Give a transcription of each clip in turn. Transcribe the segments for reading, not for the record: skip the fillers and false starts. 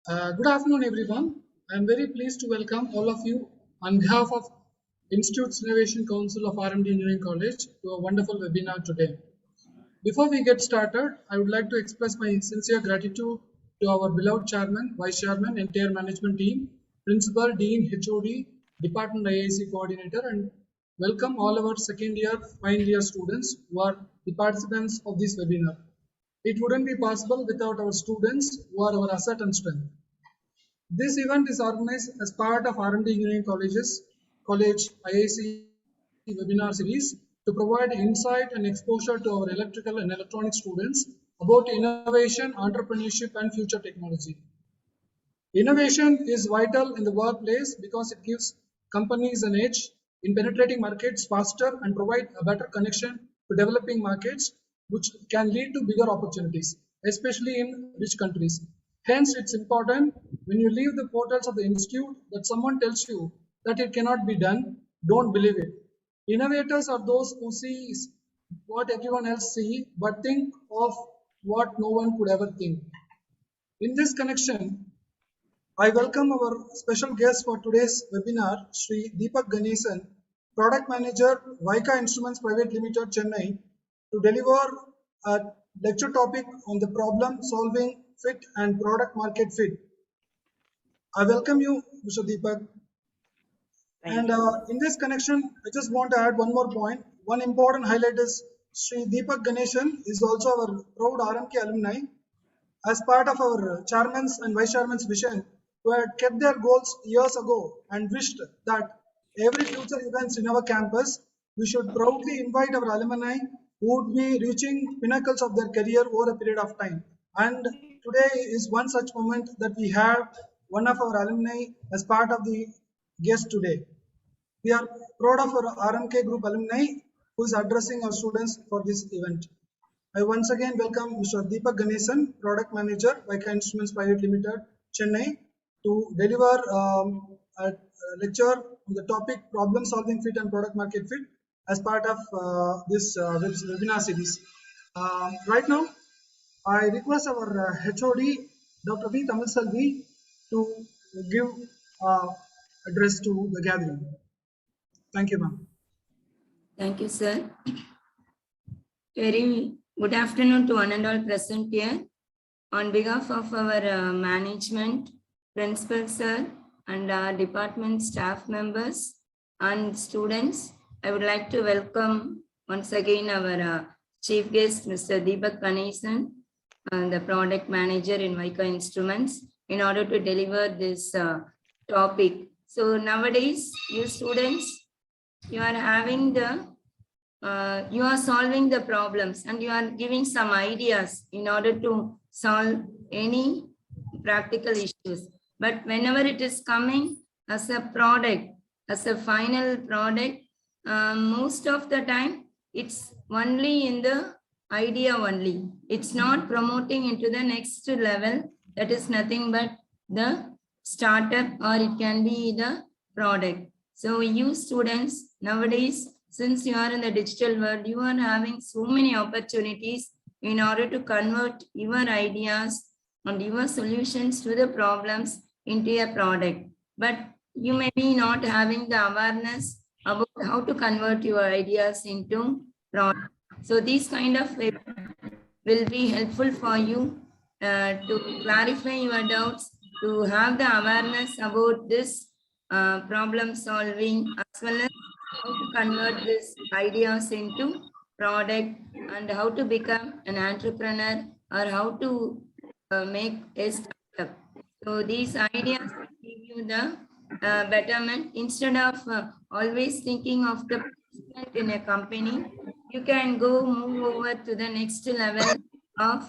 Good afternoon, everyone. I'm very pleased to welcome all of you on behalf of Institute's Innovation Council of R.M.D Engineering College to a wonderful webinar today. Before we get started, I would like to express my sincere gratitude to our beloved Chairman, Vice Chairman, entire management team, Principal, Dean, HOD, Department IAC Coordinator, and welcome all our second year, final year students who are the participants of this webinar. It wouldn't be possible without our students who are our asset and strength. This event is organized as part of R&D Engineering College IAC webinar series to provide insight and exposure to our electrical and electronic students about innovation, entrepreneurship, and future technology. Innovation is vital in the workplace because it gives companies an edge in penetrating markets faster and provide a better connection to developing markets, which can lead to bigger opportunities, especially in rich countries. Hence, it's important when you leave the portals of the institute that someone tells you that it cannot be done, don't believe it. Innovators are those who see what everyone else see, but think of what no one could ever think. In this connection, I welcome our special guest for today's webinar, Sri Deepak Ganesan, Product Manager, WIKA Instruments Pvt Ltd, Chennai, to deliver a lecture topic on the problem solving fit and product market fit. I welcome you, Mr. Deepak. And in this connection, I just want to add one more point. One important highlight is Sri Deepak Ganesan is also our proud RMK alumni. As part of our chairman's and vice chairman's vision, who had kept their goals years ago and wished that every future events in our campus, we should proudly invite our alumni who would be reaching pinnacles of their career over a period of time. And today is one such moment that we have one of our alumni as part of the guest today. We are proud of our RMK group alumni who is addressing our students for this event. I once again welcome Mr. Deepak Ganesan, Product Manager, WIKA Instruments Pvt Ltd, Chennai, to deliver a lecture on the topic Problem Solving Fit and Product Market Fit as part of this webinar series. Right now, I request our HOD, Dr. V. Tamil Selvi, to give address to the gathering. Thank you, ma'am. Thank you, sir. Very good afternoon to one and all present here. On behalf of our management, principal sir, and our department staff members and students, I would like to welcome once again our chief guest, Mr. Deepak Ganesan, the product manager in WIKA Instruments, in order to deliver this topic. So nowadays, you students, you are having the you are solving the problems and you are giving some ideas in order to solve any practical issues. But whenever it is coming as a product, as a final product, most of the time it's only in the idea only. It's not promoting into the next level. That is nothing but the startup, or it can be the product. So you students nowadays, since you are in the digital world, you are having so many opportunities in order to convert your ideas and your solutions to the problems into a product. But you may be not having the awareness about how to convert your ideas into product. So these kind of will be helpful for you to clarify your doubts, to have the awareness about this problem solving, as well as how to convert these ideas into product and how to become an entrepreneur or how to make a startup. So these ideas will give you the betterment. Instead of always thinking of the placement in a company, you can move over to the next level of,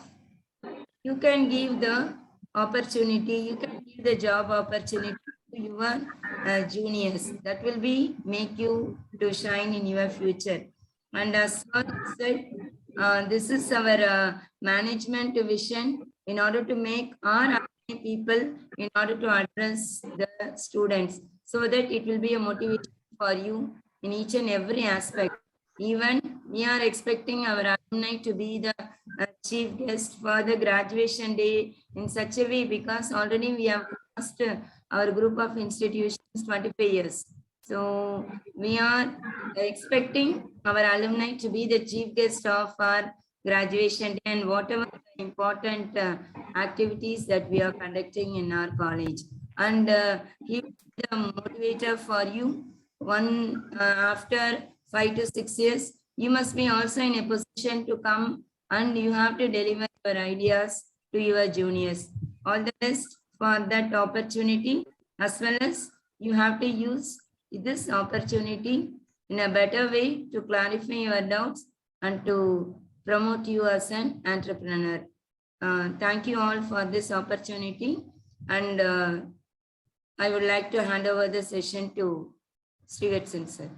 you can give the opportunity, you can give the job opportunity to your juniors. That will be make you to shine in your future. And as sir said, this is our management vision in order to make our people, in order to address the students, so that it will be a motivation for you in each and every aspect. Even we are expecting our alumni to be the chief guest for the graduation day in such a way, because already we have crossed our group of institutions 25 years. So we are expecting our alumni to be the chief guest of our graduation day and whatever the important activities that we are conducting in our college. And he will be the motivator for you. After 5 to 6 years, you must be also in a position to come and you have to deliver your ideas to your juniors. All the best for that opportunity, as well as you have to use this opportunity in a better way to clarify your doubts and to promote you as an entrepreneur. Thank you all for this opportunity, and I would like to hand over the session to Srivatsan sir.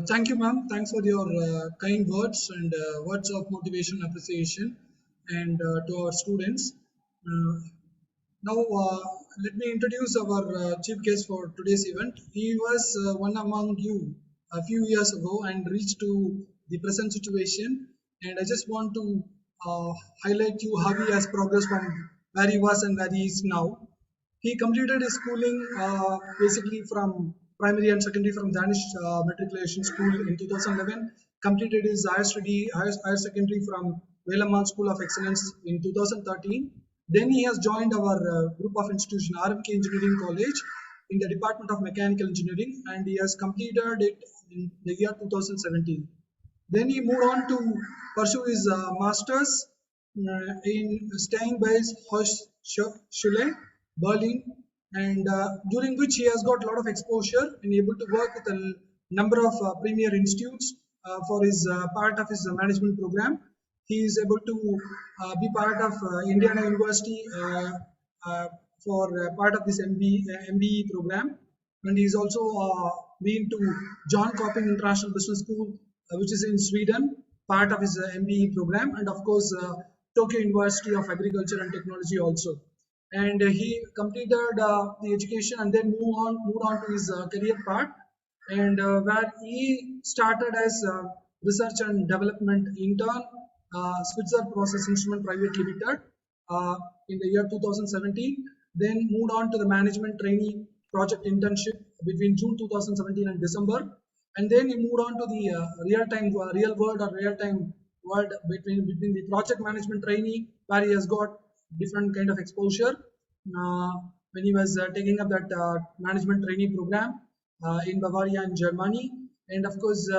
Thank you, ma'am. Thanks for your kind words and words of motivation, appreciation, and to our students. Now, let me introduce our chief guest for today's event. He was one among you a few years ago and reached to the present situation. And I just want to highlight you how he has progressed from where he was and where he is now. He completed his schooling basically from primary and secondary from Danish Matriculation School in 2011. Completed his higher secondary from Velaman School of Excellence in 2013. Then he has joined our group of institution R.M.D Engineering College in the Department of Mechanical Engineering, and he has completed it in the year 2017. Then he moved on to pursue his masters in Steinbeis Hochschule, Berlin, and during which he has got a lot of exposure and able to work with a number of premier institutes for his part of his management program. He is able to be part of Indiana University for part of this MBE program, and he is also been to John Copping International Business School, which is in Sweden, part of his MBE program, and of course Tokyo University of Agriculture and Technology also. And he completed the education and then moved on to his career part, and where he started as research and development intern, Switzer Process Instrument Private Limited, in the year 2017. Then moved on to the management trainee project internship between June 2017 and December, and then he moved on to the real world between the project management trainee, where he has got different kind of exposure when he was taking up that management trainee program in Bavaria in Germany, and of course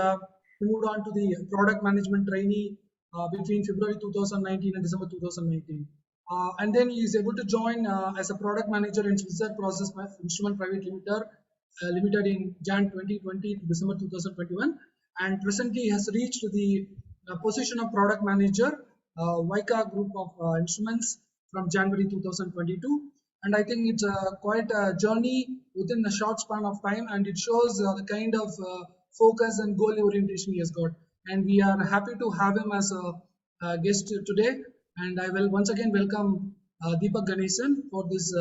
he moved on to the product management trainee between February 2019 and December 2019. And then he is able to join as a product manager in Switzer Process Instrument Private Limited in Jan 2020 to December 2021, and presently has reached the position of product manager, WIKA Group of Instruments from January 2022. And I think it's quite a journey within a short span of time, and it shows the kind of focus and goal orientation he has got. And we are happy to have him as a guest today. And I will once again welcome Deepak Ganesan for this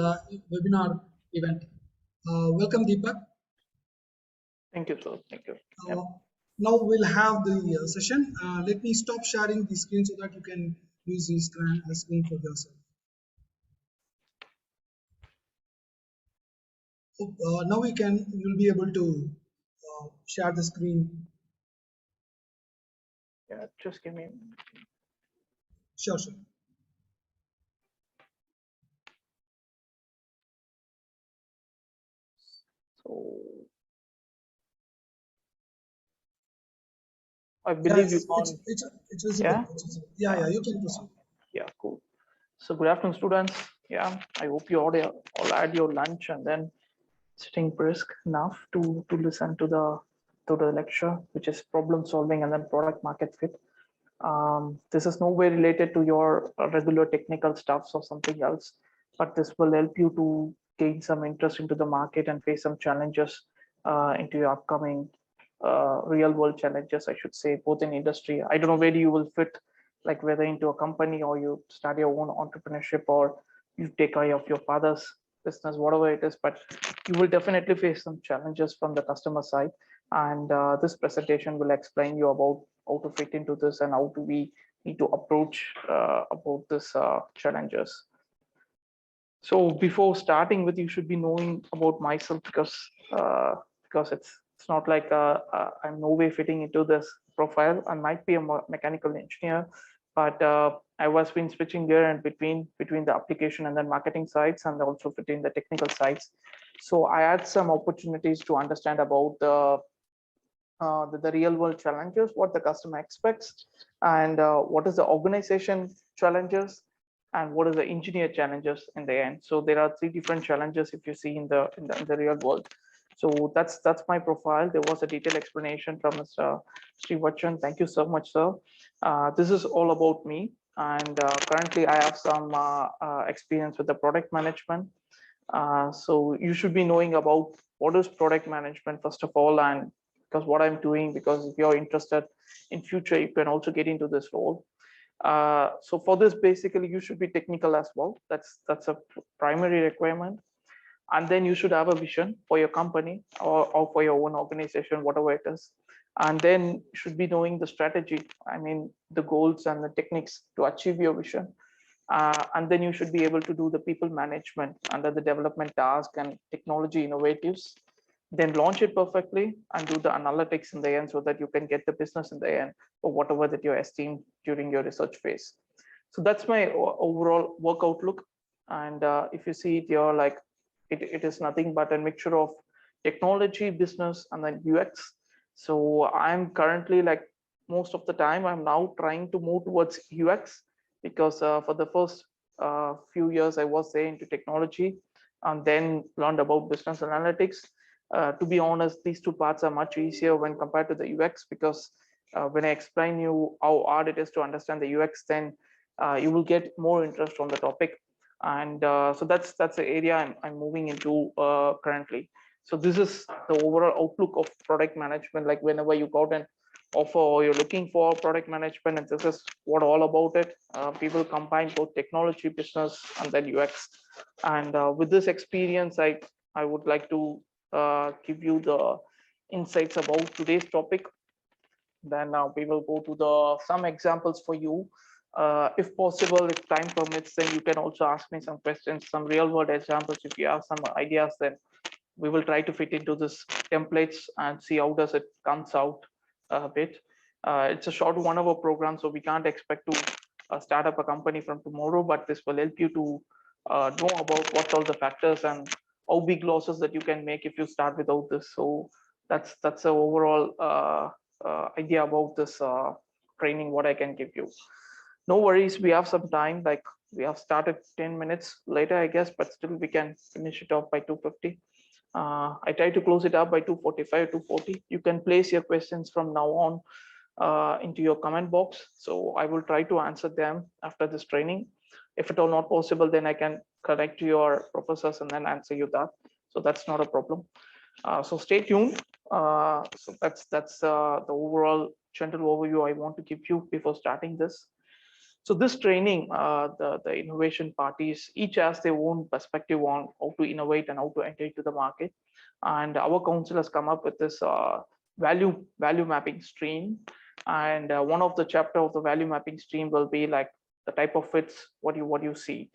webinar event. Welcome, Deepak. Thank you, sir. Thank you. Now we'll have the session. Let me stop sharing the screen so that you can use the screen for yourself. So, now you'll be able to share the screen. Yeah, just give me. Sure. So I believe you can't. It's visible. Yeah, you can proceed. Yeah, cool. So good afternoon, students. Yeah, I hope you all had your lunch and then sitting brisk enough to listen to the lecture, which is problem solving and then product market fit. This is no way related to your regular technical stuffs or something else, but this will help you to gain some interest into the market and face some challenges into your upcoming real world challenges, I should say, both in industry. I don't know where you will fit, like whether into a company or you start your own entrepreneurship or you take care of your father's business, whatever it is, but you will definitely face some challenges from the customer side. And this presentation will explain you about how to fit into this and how do we need to approach about this challenges. So before starting with, you should be knowing about myself, because it's not like I'm no way fitting into this profile. I might be a mechanical engineer, but I was been switching gear and between the application and then marketing sides, and also between the technical sides. So I had some opportunities to understand about the real world challenges, what the customer expects, and what is the organization challenges, and what is the engineer challenges in the end. So there are three different challenges if you see in the real world. So that's my profile. There was a detailed explanation from Mr. Srivachan. Thank you so much, sir. This is all about me, and currently I have some experience with the product management. So you should be knowing about what is product management first of all, and because what I'm doing, because if you're interested in future, you can also get into this role. So for this, basically, you should be technical as well. That's a primary requirement. And then you should have a vision for your company or for your own organization, whatever it is. And then you should be knowing the strategy, I mean, the goals and the techniques to achieve your vision. And then you should be able to do the people management under the development task and technology innovatives, then launch it perfectly and do the analytics in the end so that you can get the business in the end or whatever that you esteemed during your research phase. So that's my overall work outlook. And if you see it, you're like, it is nothing but a mixture of technology, business, and then UX. So I'm currently like most of the time, I'm now trying to move towards UX because for the first few years I was there into technology and then learned about business analytics. To be honest, these two parts are much easier when compared to the UX because when I explain you how hard it is to understand the UX, then you will get more interest on the topic. And so that's the area I'm moving into currently. So this is the overall outlook of product management. Like whenever you got an offer or you're looking for product management, and this is what all about it. People combine both technology, business, and then UX. And with this experience, I would like to give you the insights about today's topic. Then we will go to the some examples for you. If possible, if time permits, then you can also ask me some questions, some real world examples. If you have some ideas, then we will try to fit into this templates and see how does it comes out a bit. It's a short 1 hour program, so we can't expect to start up a company from tomorrow, but this will help you to know about what all the factors and how big losses that you can make if you start without this. So that's the overall idea about this training, what I can give you. No worries, we have some time, like we have started 10 minutes later, I guess, but still we can finish it off by 2:50. I try to close it up by 2:45, 2:40. You can place your questions from now on into your comment box. So I will try to answer them after this training. If it all not possible, then I can connect to your professors and then answer you that. So that's not a problem. So stay tuned. So that's the overall general overview I want to give you before starting this. So this training, the innovation parties, each has their own perspective on how to innovate and how to enter into the market. And our council has come up with this value mapping stream. And one of the chapter of the value mapping stream will be like the type of fits, what you see.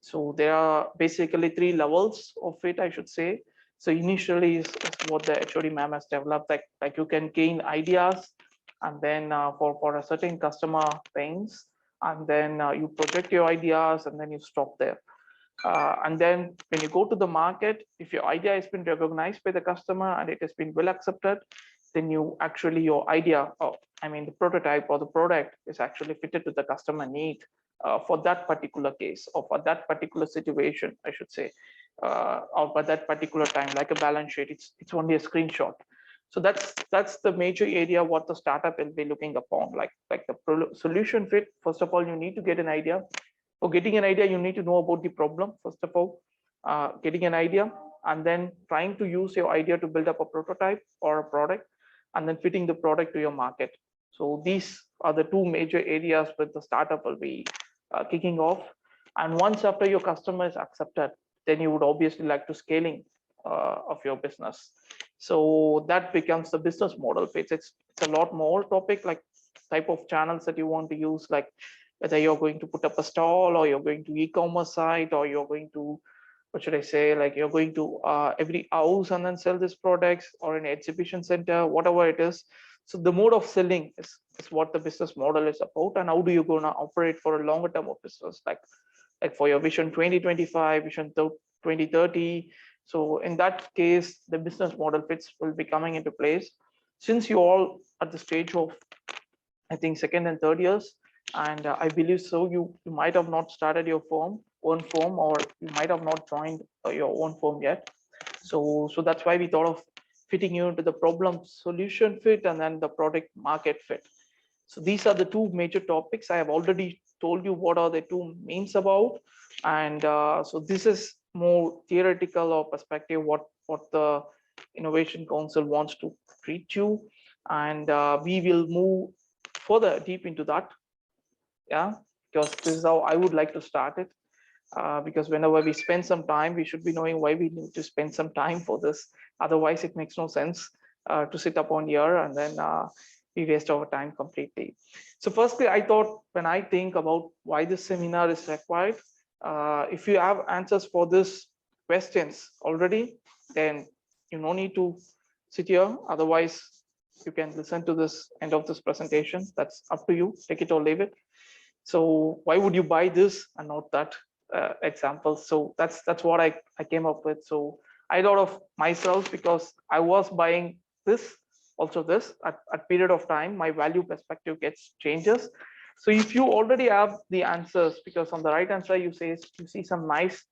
So there are basically 3 levels of it, I should say. So initially is what the HOD ma'am has developed, like you can gain ideas, and then for a certain customer things, and then you project your ideas, and then you stop there. And then when you go to the market, if your idea has been recognized by the customer and it has been well accepted, then you actually your idea, I mean the prototype or the product is actually fitted to the customer need for that particular case or for that particular situation, I should say, or for that particular time, like a balance sheet. It's only a screenshot. So that's the major area what the startup will be looking upon, like the solution fit. First of all, you need to get an idea. For getting an idea, you need to know about the problem, first of all, getting an idea, and then trying to use your idea to build up a prototype or a product, and then fitting the product to your market. So these are the 2 major areas where the startup will be kicking off. And once after your customer is accepted, then you would obviously like to scaling of your business. So that becomes the business model fit. It's a lot more topic, like type of channels that you want to use, like whether you're going to put up a stall or you're going to e-commerce site, or you're going to, what should I say, like you're going to every house and then sell these products, or an exhibition center, whatever it is. So the mode of selling is what the business model is about, and how do you gonna operate for a longer term of business, like for your vision 2025, vision 2030. So in that case, the business model fits will be coming into place. Since you all at the stage of, I think, second and third years, and I believe so, you might have not started your own firm, or you might have not joined your own firm yet. So that's why we thought of fitting you into the problem solution fit and then the product market fit. So these are the two major topics. I have already told you what are the two mains about, and so this is more theoretical or perspective what the Innovation Council wants to treat you, and we will move further deep into that. Yeah, because this is how I would like to start it. Because whenever we spend some time, we should be knowing why we need to spend some time for this. Otherwise, it makes no sense to sit upon here and then we waste our time completely. So firstly, I thought when I think about why this seminar is required, if you have answers for this questions already, then you no need to sit here. Otherwise, you can listen to this end of this presentation. That's up to you. Take it or leave it. So why would you buy this and not that example? So that's what I came up with. So I thought of myself because I was buying this, also this at period of time, my value perspective gets changes. So if you already have the answers, because on the right hand side you see some nice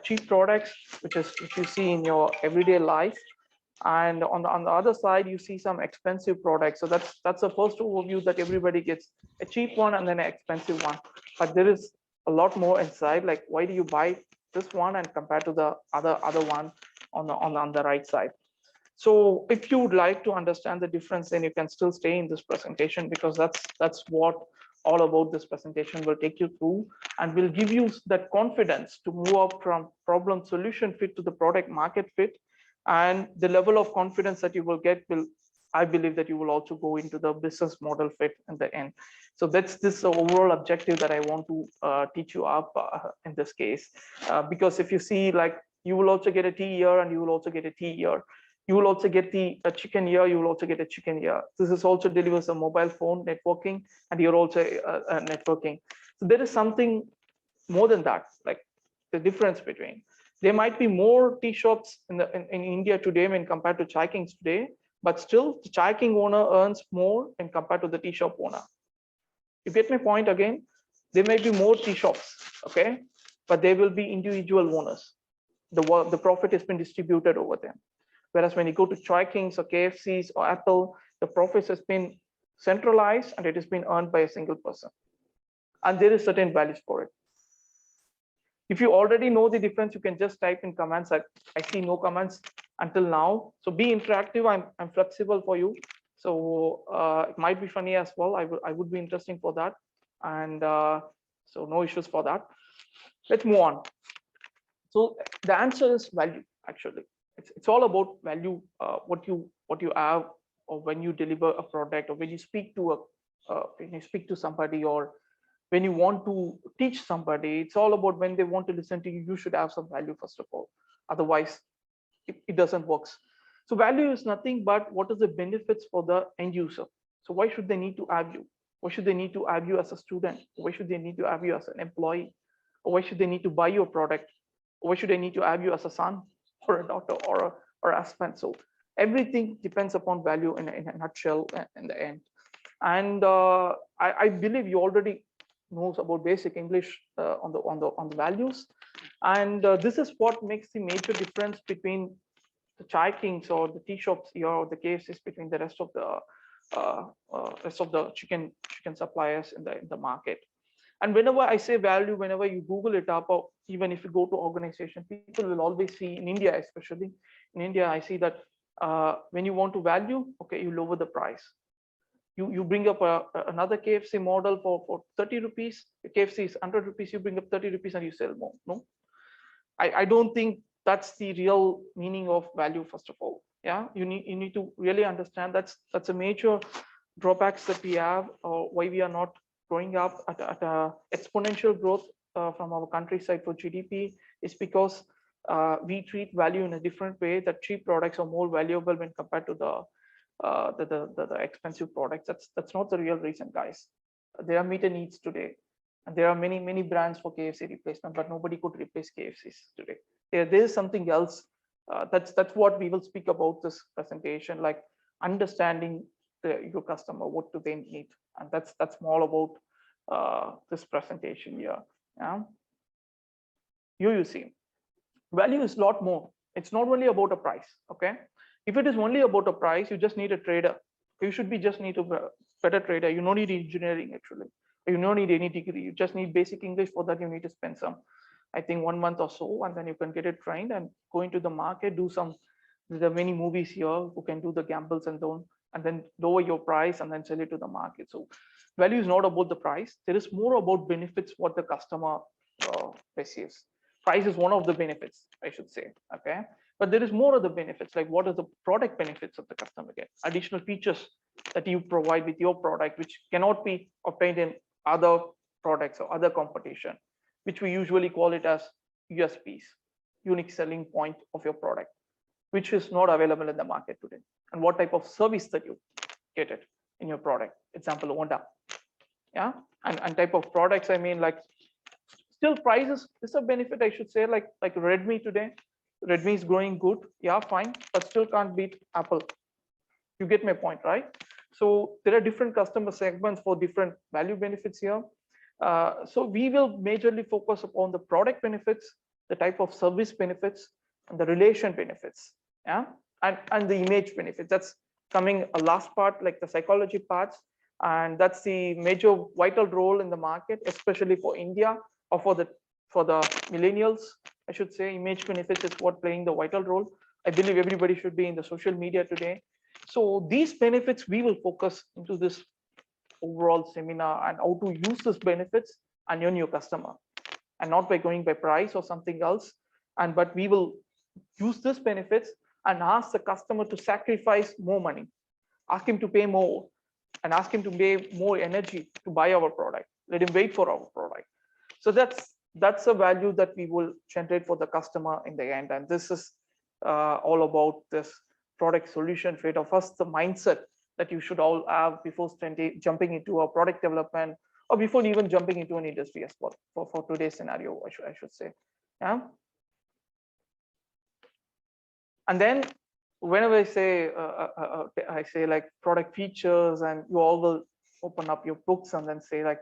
cheap products which you see in your everyday life, and on the other side you see some expensive products. So that's the first overview, that everybody gets a cheap one and then an expensive one, but there is a lot more inside, like why do you buy this one and compared to the other one on the right side. So if you would like to understand the difference, then you can still stay in this presentation, because that's what all about this presentation will take you through, and will give you that confidence to move up from problem solution fit to the product market fit. And the level of confidence that you will get will, I believe that you will also go into the business model fit in the end. So that's this overall objective that I want to teach you up in this case, because if you see, like, you will also get a T here and you will also get a T here. You will also get a chicken here, you will also get a chicken here. This is also delivers a mobile phone networking, and you're also networking. So there is something more than that, like the difference between. There might be more tea shops in India today when compared to chai kings today, but still the chai king owner earns more when compared to the tea shop owner. You get my point again? There may be more tea shops, okay, but there will be individual owners. The profit has been distributed over them. Whereas when you go to Chai Kings or KFCs or Apple, the profits has been centralized and it has been earned by a single person. And there is certain values for it. If you already know the difference, you can just type in comments. I see no comments until now. So be interactive. I'm flexible for you. So it might be funny as well. I would be interesting for that. And so no issues for that. Let's move on. So the answer is value, actually. It's all about value, what you have, or when you deliver a product, or when you speak to somebody, or when you want to teach somebody. It's all about when they want to listen to you, you should have some value first of all. Otherwise, it doesn't work. So value is nothing but what is the benefits for the end user. So why should they need to have you? Why should they need to have you as a student? Why should they need to have you as an employee? Or why should they need to buy your product? Or why should they need to have you as a son or a daughter or a husband? So everything depends upon value in a nutshell in the end. And I believe you already knows about basic English on the values, and this is what makes the major difference between the chai kings or the tea shops here, or the KFCs, between the rest of the chicken suppliers in the market. And whenever I say value, whenever you Google it up, or even if you go to organization, people will always see, in India especially, in India, I see that when you want to value, okay, you lower the price. You bring up another KFC model for 30 rupees, the KFC is 100 rupees, you bring up 30 rupees and you sell more. No, I don't think that's the real meaning of value. First of all, yeah, you need to really understand that's a major drawbacks that we have, or why we are not growing up at a exponential growth from our countryside for GDP, is because we treat value in a different way. That cheap products are more valuable when compared to the expensive products. That's not the real reason, guys. There are meter needs today, and there are many brands for KFC replacement, but nobody could replace KFCs today. There is something else. That's what we will speak about this presentation, like understanding your customer, what do they need, and that's more about this presentation here. Yeah, you see, value is a lot more. It's not only about a price. Okay, if it is only about a price, you just need a trader. You should be just need a better trader. You don't need engineering actually. You don't need any degree. You just need basic English. For that, you need to spend some, I think, 1 month or so, and then you can get it trained and go into the market, do some. There are many movies here who can do the gambles and then lower your price and then sell it to the market. So value is not about the price. There is more about benefits what the customer receives. Price is one of the benefits, I should say. Okay, but there is more of the benefits, like what are the product benefits of the customer get, additional features that you provide with your product, which cannot be obtained in other products or other competition, which we usually call it as USPs, unique selling point of your product, which is not available in the market today. And what type of service that you get it in your product, example Honda. Yeah, and type of products, I mean, like still prices is a benefit, I should say, like Redmi today. Redmi is growing good, yeah, fine, but still can't beat Apple. You get my point, right? So there are different customer segments for different value benefits here. So we will majorly focus upon the product benefits, the type of service benefits, and the relation benefits. Yeah, and the image benefits. That's coming a last part, like the psychology parts, and that's the major vital role in the market, especially for India, or for the millennials, I should say. Image benefits is what playing the vital role. I believe everybody should be in the social media today. So these benefits we will focus into this overall seminar, and how to use these benefits and earn your customer, and not by going by price or something else. And but we will use these benefits and ask the customer to sacrifice more money, ask him to pay more, and ask him to pay more energy to buy our product. Let him wait for our product. So that's a value that we will generate for the customer in the end. And this is all about this product solution fit, or first the mindset that you should all have before jumping into a product development, or before even jumping into an industry as well, for today's scenario, I should say. Yeah. And then whenever I say like product features, and you all will open up your books and then say like,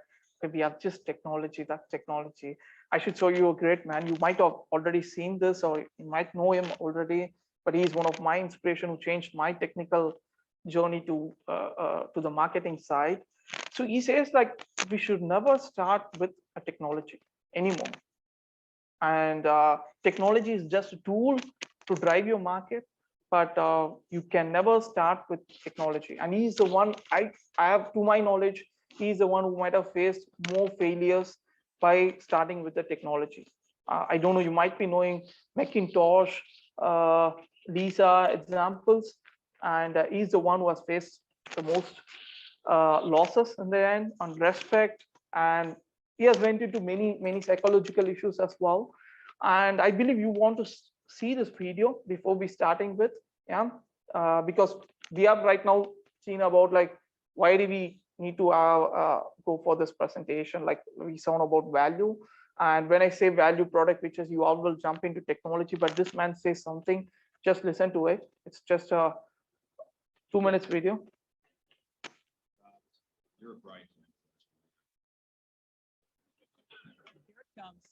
we have just technology, that's technology. I should show you a great man. You might have already seen this, or you might know him already, but he's one of my inspiration who changed my technical journey to the marketing side. So he says like, we should never start with a technology anymore. And technology is just a tool to drive your market, but you can never start with technology. And he's the one, I have, to my knowledge, he's the one who might have faced more failures by starting with the technology. I don't know, you might be knowing Macintosh, Lisa examples, and he's the one who has faced the most losses in the end on respect, and he has went into many psychological issues as well. And I believe you want to see this video before we starting with, yeah, because we have right now seen about like, why do we need to go for this presentation, like we sound about value. And when I say value product, which is, you all will jump into technology, but this man says something, just listen to it. It's just a 2 minutes video. You're right. Here it comes.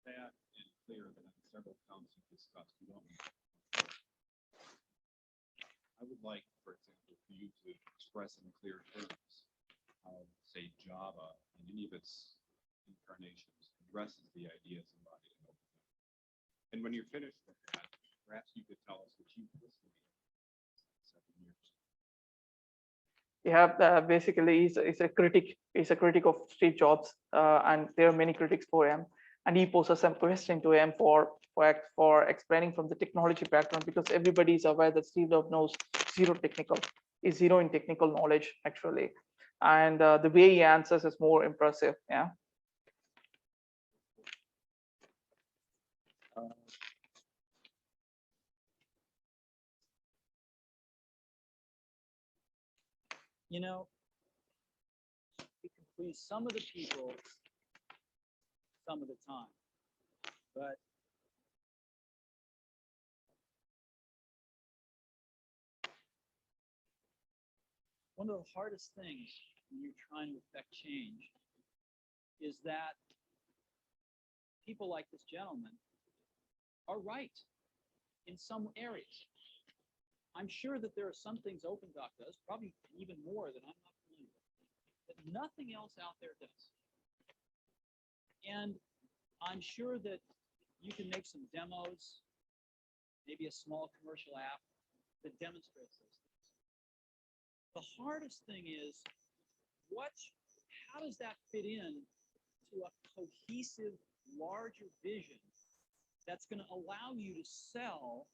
That and clear that on several counts you discussed, you don't need. I would like, for example, for you to express in clear terms how, say, Java in any of its incarnations addresses the ideas embodied in open. And when you're finished with that, perhaps you could tell us what you've listened to 7 years. Yeah, basically he's a critic of Steve Jobs, and there are many critics for him. and he poses some question to him for explaining from the technology background, because everybody is aware that Steve Jobs knows zero in technical knowledge actually, and the way he answers is more impressive. Yeah. You know, you can please some of the people some of the time, but one of the hardest things when you're trying to affect change is that people like this gentleman are right in some areas. I'm sure that there are some things OpenDoc does, probably even more that I'm not familiar with, that nothing else out there does. And I'm sure that you can make some demos, maybe a small commercial app that demonstrates those things. The hardest thing is how does that fit in to a cohesive, larger vision that's going to allow you to sell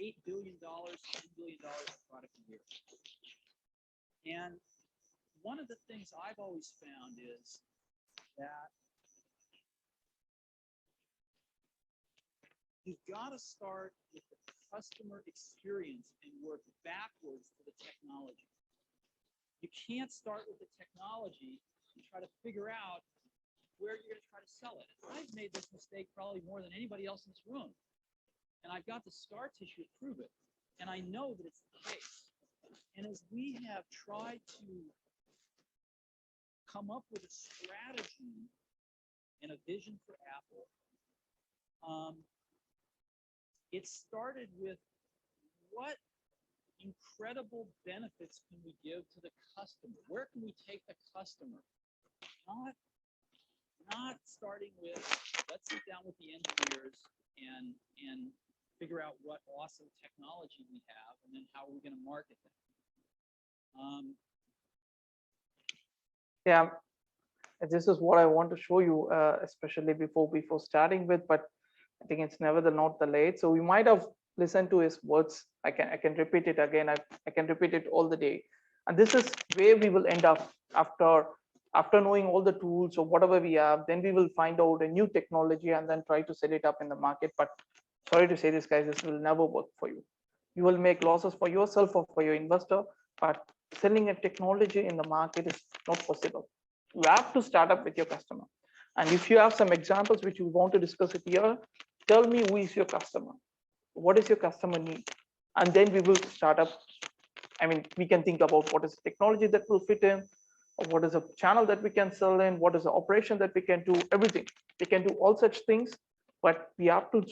$8 billion, $10 billion of product a year. And one of the things I've always found is that you've got to start with the customer experience and work backwards to the technology. You can't start with the technology and try to figure out where you're going to try to sell it. I've made this mistake probably more than anybody else in this room. And I've got the scar tissue to prove it. And I know that it's the case. And as we have tried to come up with a strategy and a vision for Apple, it started with what incredible benefits can we give to the customer? Where can we take the customer? Not starting with, let's sit down with the engineers and figure out what awesome technology we have, and then how are we going to market that. Yeah, this is what I want to show you, especially before starting with, but I think it's never not the late. So we might have listened to his words. I can repeat it again. I can repeat it all the day. And this is where we will end up after knowing all the tools or whatever we have. Then we will find out a new technology and then try to set it up in the market. But sorry to say this, guys, this will never work for you. You will make losses for yourself or for your investor, but selling a technology in the market is not possible. You have to start up with your customer. And if you have some examples which you want to discuss it here, tell me who is your customer. What is your customer need? And then we will start up. I mean, we can think about what is the technology that will fit in, or what is a channel that we can sell in, what is the operation that we can do, everything. We can do all such things, but we have to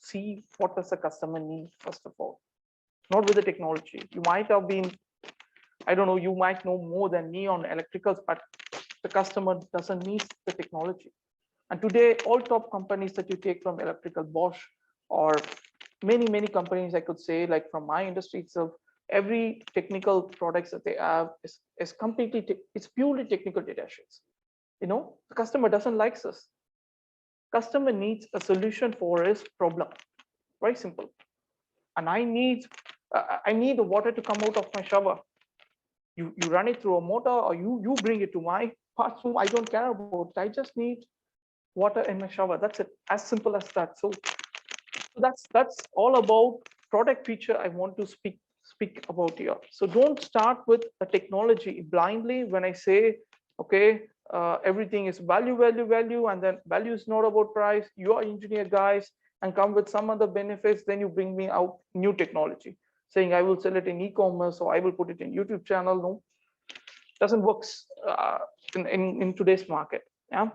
see what does the customer need, first of all, not with the technology. You might have been, I don't know, you might know more than me on electricals, but the customer doesn't need the technology. And today, all top companies that you take from electrical, Bosch, or many companies, I could say, like from my industry itself, every technical products that they have is completely, it's purely technical data sheets. You know, the customer doesn't like this. Customer needs a solution for his problem. Very simple. And I need the water to come out of my shower. You run it through a motor, or you bring it to my bathroom. I don't care about it. I just need water in my shower. That's it. As simple as that. So that's all about product feature I want to speak about here. So don't start with a technology blindly. When I say, okay, everything is value, and then value is not about price. You are engineer guys and come with some other benefits. Then you bring me out new technology, saying I will sell it in e-commerce or I will put it in YouTube channel. No, doesn't work in today's market. Yeah.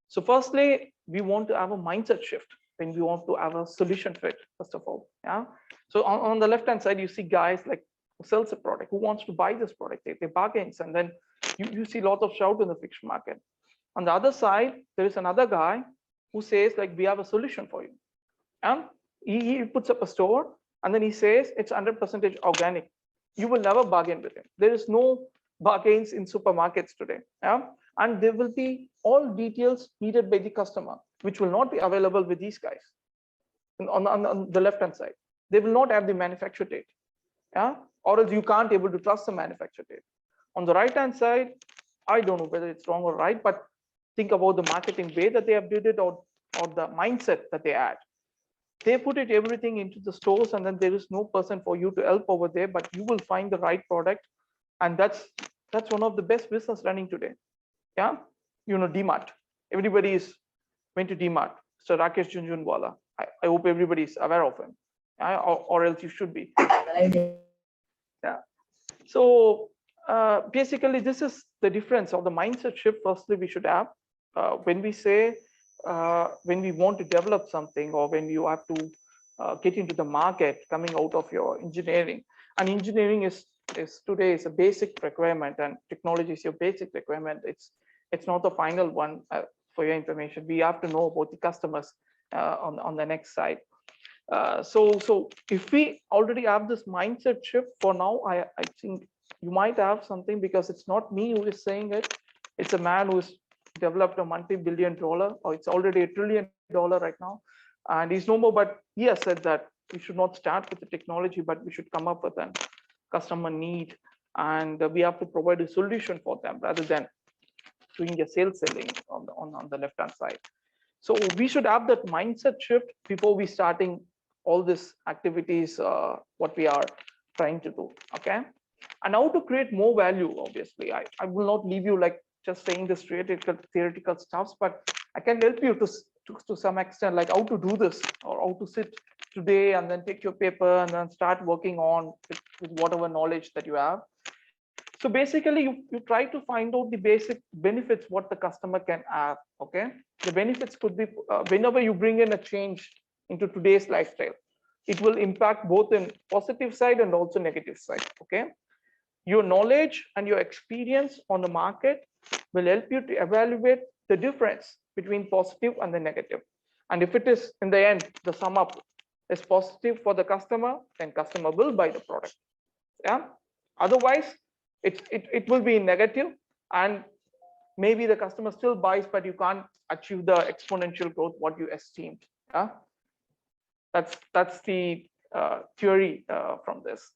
So firstly, we want to have a mindset shift when we want to have a solution fit, first of all. Yeah. So on the left hand side, you see guys like who sells a product, who wants to buy this product, they bargains, and then you see lots of shout in the fixed market. On the other side, there is another guy who says like, we have a solution for you. And he puts up a store and then he says it's 100% organic. You will never bargain with him. There is no bargains in supermarkets today. Yeah. and there will be all details needed by the customer, which will not be available with these guys. On the left hand side, they will not have the manufacture date, yeah, or else you can't able to trust the manufacture date. On the right hand side, I don't know whether it's wrong or right, but think about the marketing way that they have did it, or the mindset that they had. They put it everything into the stores, and then there is no person for you to help over there, but you will find the right product. And that's one of the best business running today. Yeah, you know, DMart. Everybody is went to DMart. So Rakesh Junjunwala. I hope everybody is aware of him. Yeah, or else you should be. Yeah. So basically, this is the difference of the mindset shift. Firstly, we should have when we say when we want to develop something, or when you have to get into the market coming out of your engineering. And engineering is today is a basic requirement, and technology is your basic requirement. It's not the final one. For your information, we have to know about the customers on the next slide. So if we already have this mindset shift for now, I think you might have something, because it's not me who is saying it. It's a man who's developed a multi-billion-dollar, or it's already $1 trillion right now. And he's no more, but he has said that we should not start with the technology, but we should come up with a customer need, and we have to provide a solution for them rather than doing a sales selling on the left-hand side. So we should have that mindset shift before we starting all these activities, what we are trying to do. Okay. And how to create more value, obviously. I will not leave you like just saying this theoretical stuffs, but I can help you to some extent, like how to do this, or how to sit today and then take your paper and then start working on with whatever knowledge that you have. So basically, you try to find out the basic benefits what the customer can have. Okay, the benefits could be whenever you bring in a change into today's lifestyle, it will impact both in positive side and also negative side. Okay, your knowledge and your experience on the market will help you to evaluate the difference between positive and the negative. And if it is in the end, the sum up is positive for the customer, then customer will buy the product. Yeah, otherwise it will be negative, and maybe the customer still buys, but you can't achieve the exponential growth what you esteemed. Yeah, that's the theory from this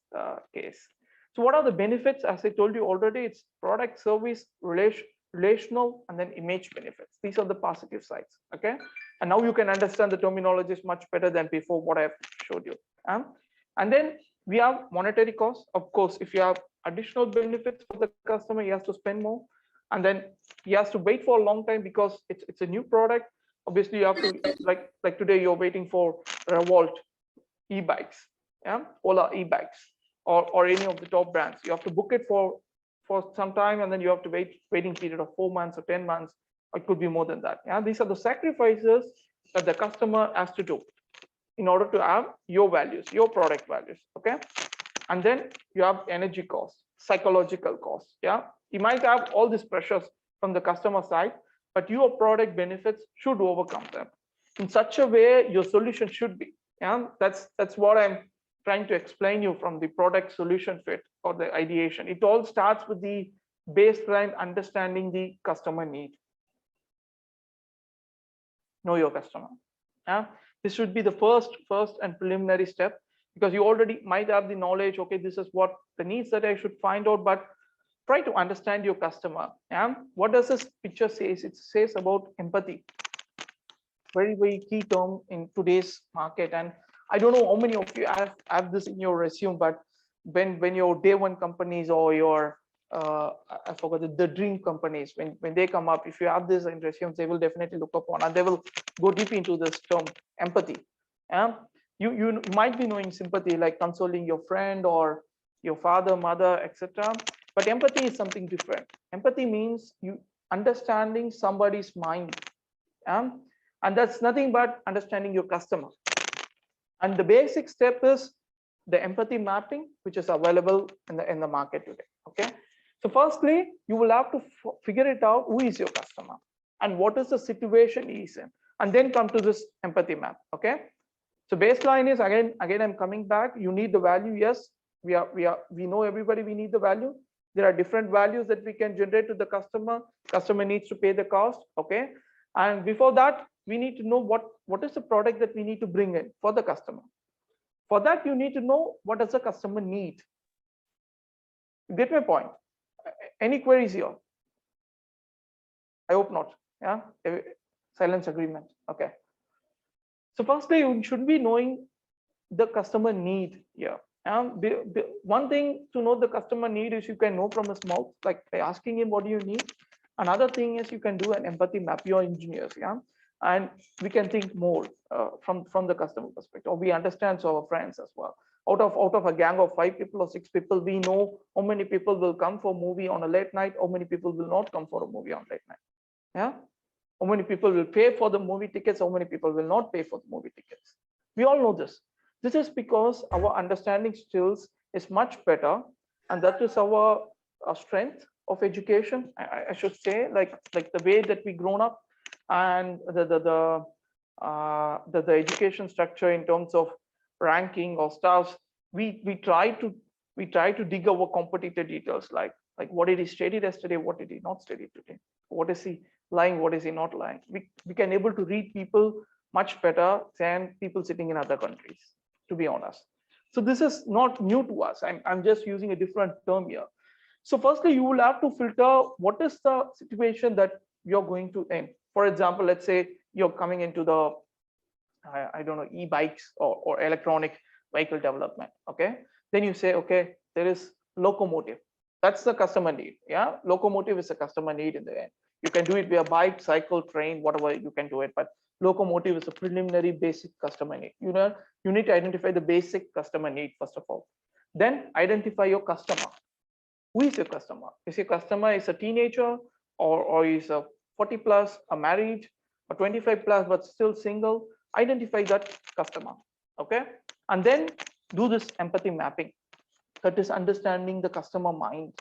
case. So what are the benefits? As I told you already, it's product, service, relational, and then image benefits. These are the positive sides. Okay, and now you can understand the terminology is much better than before what I've showed you. And then we have monetary costs. Of course, if you have additional benefits for the customer, he has to spend more, and then he has to wait for a long time because it's a new product. Obviously, you have to like today you're waiting for Revolt e-bikes, yeah, Ola e-bikes, or any of the top brands. You have to book it for some time, and then you have to waiting period of 4 months or 10 months, or it could be more than that. Yeah, these are the sacrifices that the customer has to do in order to have your values, your product values. Okay, and then you have energy costs, psychological costs. Yeah, you might have all these pressures from the customer side, but your product benefits should overcome them in such a way your solution should be. Yeah, that's what I'm trying to explain you from the product solution fit or the ideation. It all starts with the baseline understanding the customer need. Know your customer. Yeah, this should be the first and preliminary step, because you already might have the knowledge. Okay, this is what the needs that I should find out, but try to understand your customer. And what does this picture says? It says about empathy. Very key term in today's market. And I don't know how many of you have this in your resume, but when your day one companies or your I forgot the dream companies, when they come up, if you have this in resumes, they will definitely look upon, and they will go deep into this term empathy. And you might be knowing sympathy, like consoling your friend or your father, mother, etc. But empathy is something different. Empathy means you understanding somebody's mind. And that's nothing but understanding your customer. And the basic step is the empathy mapping, which is available in the market today. Okay, so firstly, you will have to figure it out, who is your customer and what is the situation he is in, and then come to this empathy map. Okay, so baseline is again I'm coming back, you need the value. Yes, we know everybody, we need the value. There are different values that we can generate to the customer. Customer needs to pay the cost. Okay. And before that, we need to know what is the product that we need to bring in for the customer. For that, you need to know what does the customer need. You get my point? Any queries here? I hope not. Yeah. Silence agreement. Okay. So firstly, you should be knowing the customer need here. One thing to know the customer need is you can know from his mouth, like by asking him what do you need. Another thing is you can do an empathy map, your engineers, yeah, and we can think more from the customer perspective, or we understand so our friends as well. Out of a gang of 5 people or 6 people, we know how many people will come for a movie on a late night, how many people will not come for a movie on late night. Yeah, how many people will pay for the movie tickets, how many people will not pay for the movie tickets. We all know this. This is because our understanding skills is much better, and that is our strength of education. I should say, like the way that we grown up, and the education structure in terms of ranking or stars. We try to dig our competitor details, like what did he study yesterday, what did he not study today, what is he lying, what is he not lying. We can able to read people much better than people sitting in other countries, to be honest. So this is not new to us. I'm just using a different term here. So firstly, you will have to filter what is the situation that you're going to in. For example, let's say you're coming into the I don't know, e-bikes or electronic vehicle development. Okay, then you say, okay, there is locomotive. That's the customer need. Yeah, locomotive is a customer need in the end. You can do it via bike, cycle, train, whatever you can do it, but locomotive is a preliminary basic customer need. You need to identify the basic customer need first of all. Then identify your customer. Who is your customer? Is your customer is a teenager, or is a 40 plus, a married, a 25 plus but still single? Identify that customer. Okay, and then do this empathy mapping. That is understanding the customer mind.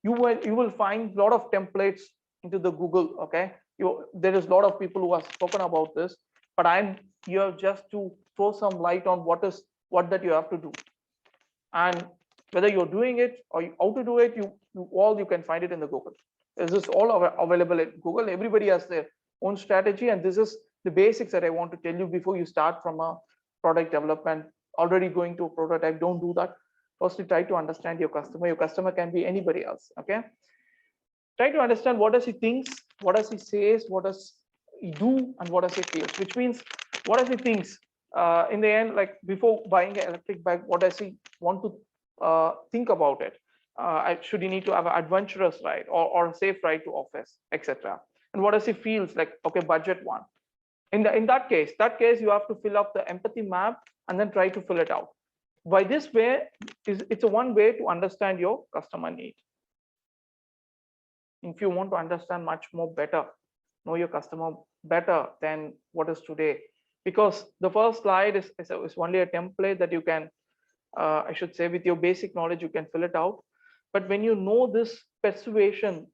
You will find a lot of templates into the Google. Okay, there is a lot of people who have spoken about this, but I'm here just to throw some light on what that you have to do, and whether you're doing it or how to do it, you can find it in the Google. This is all available at Google. Everybody has their own strategy, and this is the basics that I want to tell you before you start from a product development. Already going to a prototype, don't do that. First, you try to understand your customer. Your customer can be anybody else. Okay, try to understand what does he thinks, what does he says, what does he do, and what does he feels. Which means, what does he thinks in the end, like before buying an electric bike, what does he want to think about it? Should he need to have an adventurous ride or a safe ride to office, etc. And what does he feels like? Okay, budget one. In that case, you have to fill up the empathy map and then try to fill it out. By this way, it's a one way to understand your customer need. If you want to understand much more better, know your customer better than what is today, because the first slide is only a template that you can, I should say, with your basic knowledge, you can fill it out. But when you know this persuasion,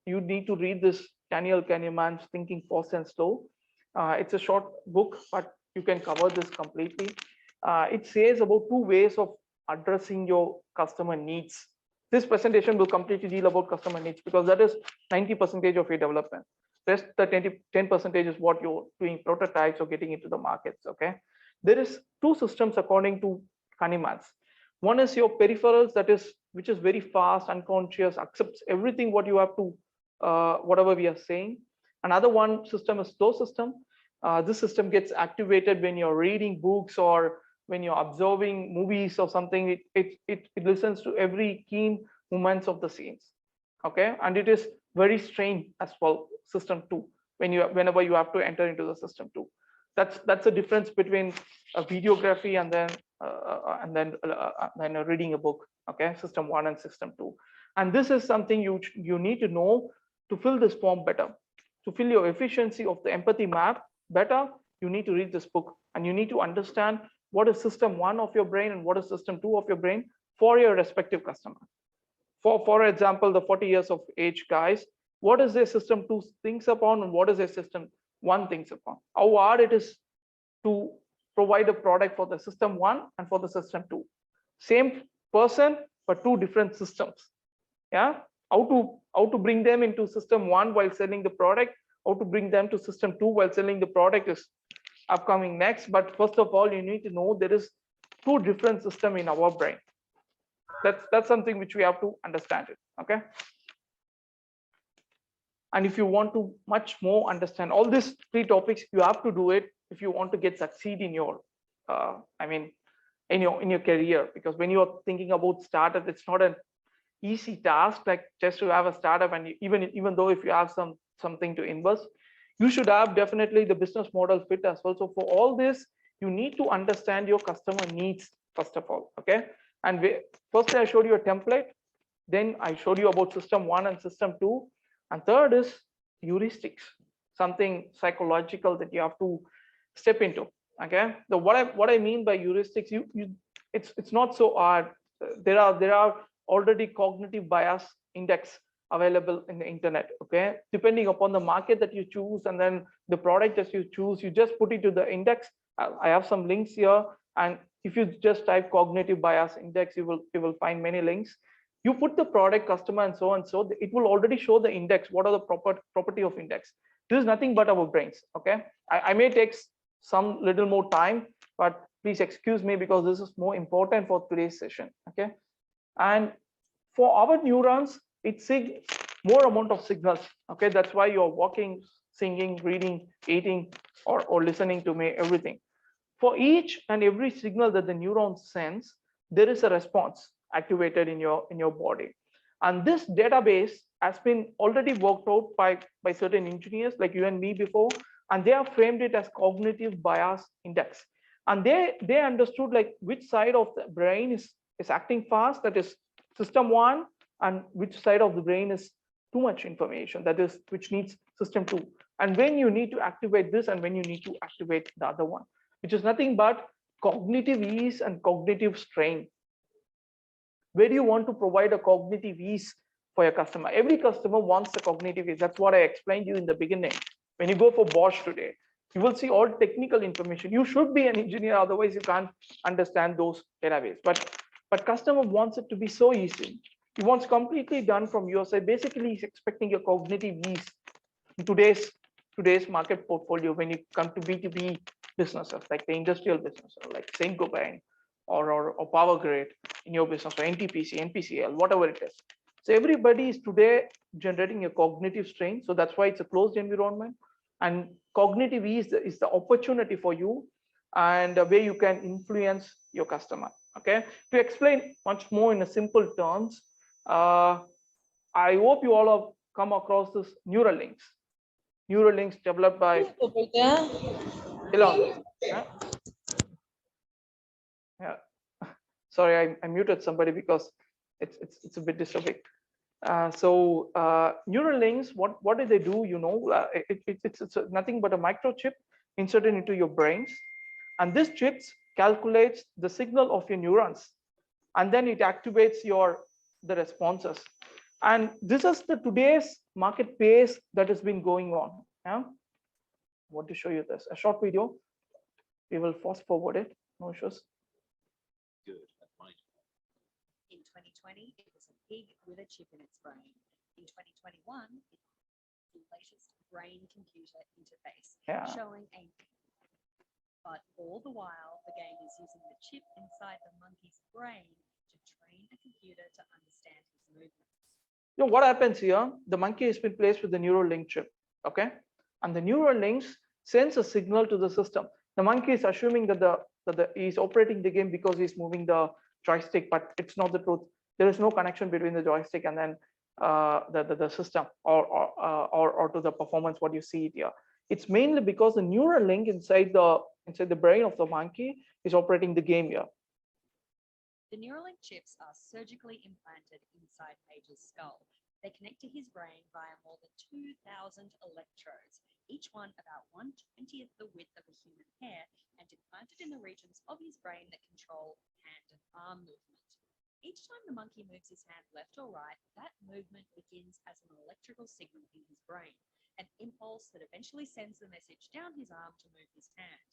you need to read this Daniel Kahneman's Thinking Fast and Slow. It's a short book, but you can cover this completely. It says about 2 ways of addressing your customer needs. This presentation will completely deal about customer needs, because that is 90% of your development. Rest the 10% is what you're doing prototypes or getting into the markets. Okay, there is 2 systems according to Kahneman's. One is your peripherals, which is very fast, unconscious, accepts everything what you have to, whatever we are saying. Another one system is slow system. This system gets activated when you're reading books or when you're observing movies or something. It listens to every keen movements of the scenes. Okay, and it is very strained as well. System 2, whenever you have to enter into the system 2. That's the difference between a videography and then reading a book. Okay, system 1 and system 2. And this is something you need to know to fill this form better. To fill your efficiency of the empathy map better, you need to read this book, and you need to understand what is system 1 of your brain and what is system 2 of your brain for your respective customer. For example, the 40 years of age guys, what is their system 2 thinks upon and what is their system 1 thinks upon? How hard it is to provide a product for the system 1 and for the system 2. Same person, but 2 different systems. Yeah, how to bring them into system 1 while selling the product, how to bring them to system 2 while selling the product is upcoming next. But first of all, you need to know there is 2 different system in our brain. That's something which we have to understand it. Okay. And if you want to much more understand all these 3 topics, you have to do it if you want to get succeed in your I mean in your career, because when you are thinking about startup, it's not an easy task like just to have a startup. And even though if you have something to invest, you should have definitely the business model fit as well. So for all this, you need to understand your customer needs first of all. Okay. And first I showed you a template, then I showed you about system 1 and system 2, and third is heuristics, something psychological that you have to step into. Okay. So what I mean by heuristics, it's not so hard. There are already cognitive bias index available in the internet. Okay, depending upon the market that you choose and then the product that you choose, you just put it to the index. I have some links here, and if you just type cognitive bias index, you will find many links. You put the product, customer, and so it will already show the index. What are the property of index? This is nothing but our brains. Okay, I may take some little more time, but please excuse me because this is more important for today's session. Okay. And for our neurons, it seeks more amount of signals. Okay, that's why you're walking, singing, reading, eating, or listening to me, everything. For each and every signal that the neurons sense, there is a response activated in your body. And this database has been already worked out by certain engineers like you and me before, and they have framed it as cognitive bias index. And they understood like which side of the brain is acting fast, that is system 1, and which side of the brain is too much information, that is which needs system 2, and when you need to activate this and when you need to activate the other one, which is nothing but cognitive ease and cognitive strain. Where do you want to provide a cognitive ease for your customer? Every customer wants the cognitive ease. That's what I explained to you in the beginning. When you go for Bosch today, you will see all technical information. You should be an engineer, otherwise you can't understand those database. But customer wants it to be so easy. He wants completely done from your side. Basically, he's expecting a cognitive ease in today's market portfolio. When you come to B2B businesses like the industrial business, like Saint-Gobain or Power Grid in your business, or NTPC, NPCL, whatever it is. So everybody is today generating a cognitive strain. So that's why it's a closed environment. And cognitive ease is the opportunity for you and where you can influence your customer. Okay. To explain much more in a simple terms, I hope you all have come across this neural links. Neural links developed by Elon. Yeah. Sorry, I muted somebody because it's a bit disturbing. Neural links, what do they do? You know, it's nothing but a microchip inserted into your brains, and this chips calculates the signal of your neurons, and then it activates the responses. And this is the today's market pace that has been going on. Yeah, I want to show you this, a short video. We will fast forward it. No issues. Good. That's fine. In 2020, it was a pig with a chip in its brain. In 2021, it's the latest brain-computer interface, Yeah. showing a. But all the while, the game is using the chip inside the monkey's brain to train the computer to understand his movements. You know what happens here? The monkey has been placed with the neural link chip. Okay, and the neural links sends a signal to the system. The monkey is assuming that he's operating the game because he's moving the joystick, but it's not the truth. There is no connection between the joystick and then the system or to the performance what you see it here. It's mainly because the neural link inside the brain of the monkey is operating the game here. The Neuralink chips are surgically implanted inside Page's skull. They connect to his brain via more than 2,000 electrodes, each one about 1/20th the width of a human hair, and implanted in the regions of his brain that control hand and arm movement. Each time the monkey moves his hand left or right, that movement begins as an electrical signal in his brain, an impulse that eventually sends the message down his arm to move his hand.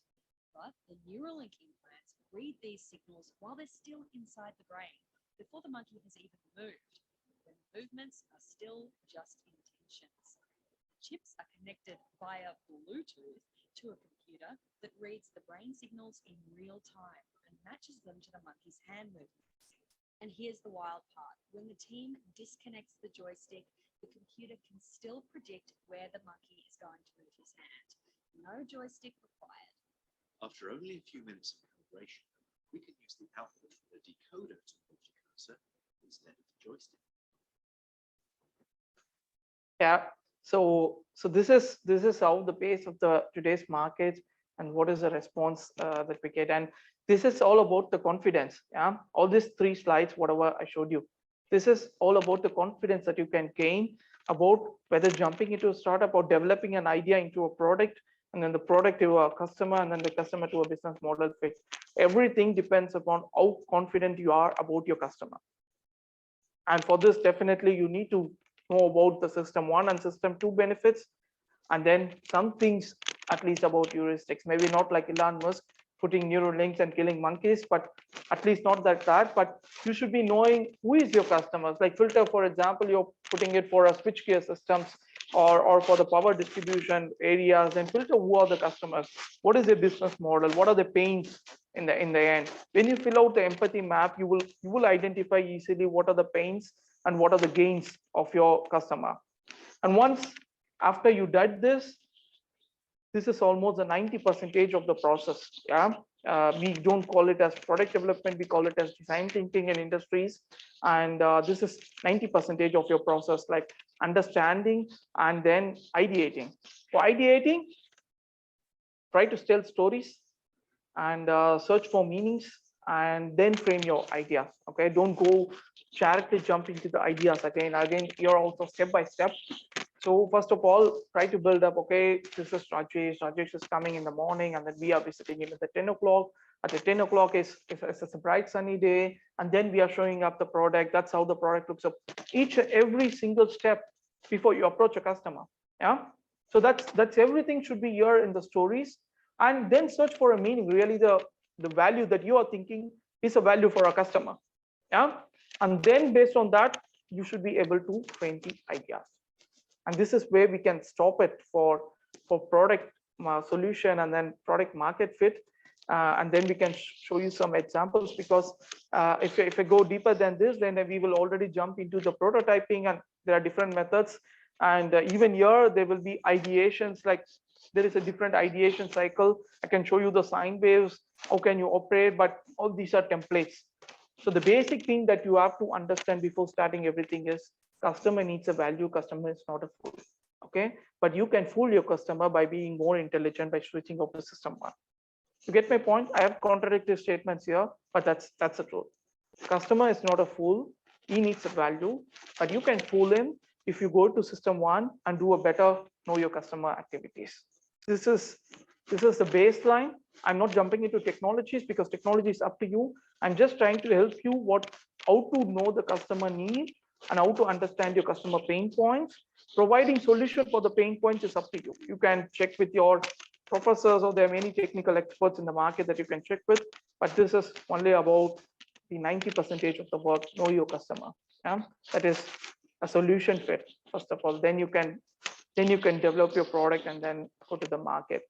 But the Neuralink implants read these signals while they're still inside the brain, before the monkey has even moved. When movements are still just intentions. Chips are connected via Bluetooth to a computer that reads the brain signals in real time and matches them to the monkey's hand movements. And here's the wild part. When the team disconnects the joystick, the computer can still predict where the monkey is going to move his hand. No joystick required. After only a few minutes of calibration, we can use the output from the decoder to move the cursor instead of the joystick. Yeah. So this is how the pace of the today's market and what is the response that we get. And this is all about the confidence. Yeah. All these 3 slides, whatever I showed you, this is all about the confidence that you can gain about whether jumping into a startup or developing an idea into a product, and then the product to a customer, and then the customer to a business model fit. Everything depends upon how confident you are about your customer. And for this, definitely you need to know about the system 1 and system 2 benefits, and then some things at least about heuristics. Maybe not like Elon Musk putting neural links and killing monkeys, but at least not like that. But you should be knowing who is your customers. Like filter, for example, you're putting it for a switchgear systems or for the power distribution areas, and filter who are the customers. What is their business model? What are the pains in the end? When you fill out the empathy map, you will identify easily what are the pains and what are the gains of your customer. And once after you did this is almost a 90% of the process. Yeah, we don't call it as product development, we call it as design thinking in industries. And this is 90% of your process, like understanding and then ideating. For ideating, try to tell stories and search for meanings, and then frame your ideas. Okay, don't go directly jump into the ideas again. You're also step by step. So first of all, try to build up. Okay, this is Rajesh. Rajesh is coming in the morning, and then we are visiting him at the 10 o'clock. At the 10 o'clock is a bright sunny day, and then we are showing up the product. That's how the product looks up. Each and every single step before you approach a customer. Yeah. So that's everything should be here in the stories, and then search for a meaning. Really, the value that you are thinking is a value for a customer. Yeah. And then based on that, you should be able to frame the ideas. And this is where we can stop it for product solution and then product market fit. And then we can show you some examples, because if I go deeper than this, then we will already jump into the prototyping, and there are different methods. And even here, there will be ideations, like there is a different ideation cycle. I can show you the sine waves, how can you operate, but all these are templates. So the basic thing that you have to understand before starting everything is customer needs a value, customer is not a fool. Okay, but you can fool your customer by being more intelligent by switching off the system 1. You get my point? I have contradictory statements here, but that's the truth. Customer is not a fool, he needs a value, but you can fool him if you go to system 1 and do a better know your customer activities. This is the baseline. I'm not jumping into technologies because technology is up to you. I'm just trying to help you how to know the customer need and how to understand your customer pain points. Providing solution for the pain points is up to you. You can check with your professors, or there are many technical experts in the market that you can check with, but this is only about the 90% of the work. Know your customer. Yeah? That is a solution fit, first of all. Then you can develop your product and then go to the market.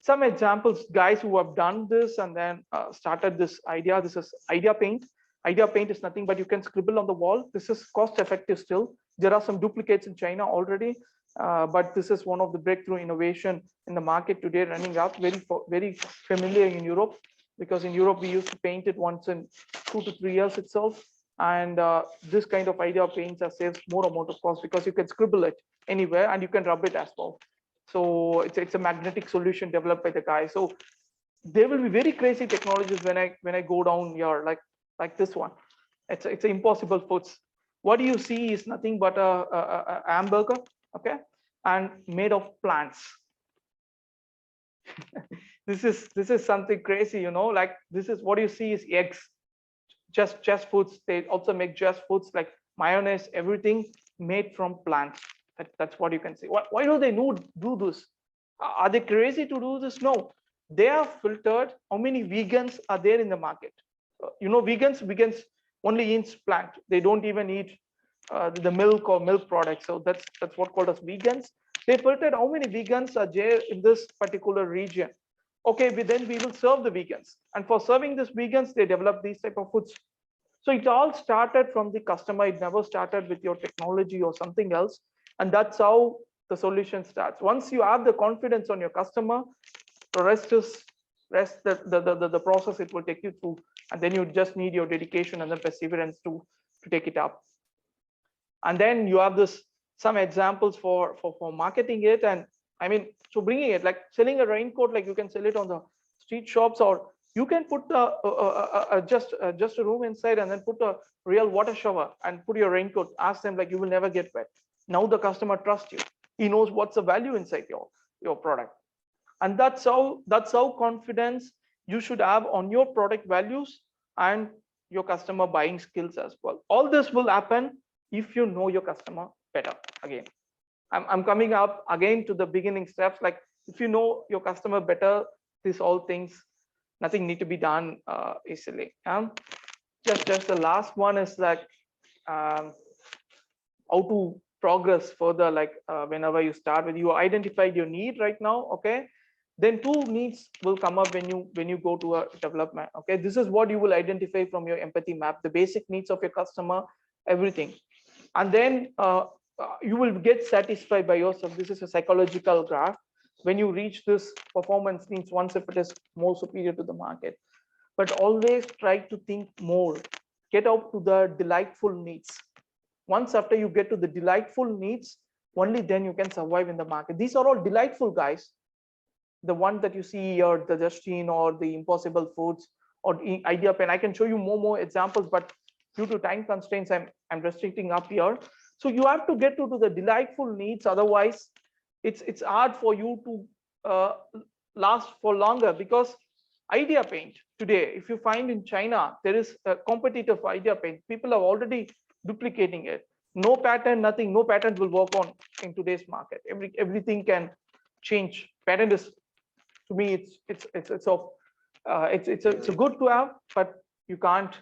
Some examples, guys who have done this and then started this idea. This is Idea Paint. Idea Paint is nothing but you can scribble on the wall. This is cost effective still. There are some duplicates in China already, but this is one of the breakthrough innovation in the market today, running up very familiar in Europe, because in Europe we used to paint it once in 2 to 3 years itself. And this kind of Idea Paints saves more amount of cost because you can scribble it anywhere and you can rub it as well. So it's a magnetic solution developed by the guy. So there will be very crazy technologies when I go down here, like this one. It's impossible foods. What you see is nothing but a hamburger, okay, and made of plants. This is something crazy, you know. Like this is what you see is eggs, just foods. They also make just foods like mayonnaise, everything made from plants. That's what you can see. Why do they do this? Are they crazy to do this? No, they are filtered. How many vegans are there in the market? You know, vegans only eat plant. They don't even eat the milk or milk products. So that's what called as vegans. They filtered how many vegans are there in this particular region. Okay, then we will serve the vegans, and for serving these vegans, they develop these type of foods. So it all started from the customer. It never started with your technology or something else, and that's how the solution starts. Once you have the confidence on your customer, the rest is the process it will take you through, and then you just need your dedication and the perseverance to take it up. And then you have this some examples for marketing it. And I mean, so bringing it like selling a raincoat, like you can sell it on the street shops, or you can put just a room inside and then put a real water shower and put your raincoat. Ask them like you will never get wet. Now the customer trusts you. He knows what's the value inside your product. And that's how confidence you should have on your product values and your customer buying skills as well. All this will happen if you know your customer better. Again, I'm coming up again to the beginning steps. Like if you know your customer better, these all things, nothing need to be done easily. Just the last one is like how to progress further. Like whenever you start with, you identified your need right now. Okay, then two needs will come up when you go to a development. Okay, this is what you will identify from your empathy map, the basic needs of your customer, everything. And then you will get satisfied by yourself. This is a psychological graph. When you reach this performance needs, once if it is more superior to the market, but always try to think more, get out to the delightful needs. Once after you get to the delightful needs, only then you can survive in the market. These are all delightful, guys. The one that you see, or the Justine or the Impossible Foods or Idea Pen. I can show you more examples, but due to time constraints, I'm restricting up here. So you have to get to the delightful needs. Otherwise, it's hard for you to last for longer, because Idea Paint today, if you find in China, there is a competitive Idea Paint. People are already duplicating it. No patent, nothing. No patent will work on in today's market. Everything can change. Patent is, to me, it's a good to have, but you can't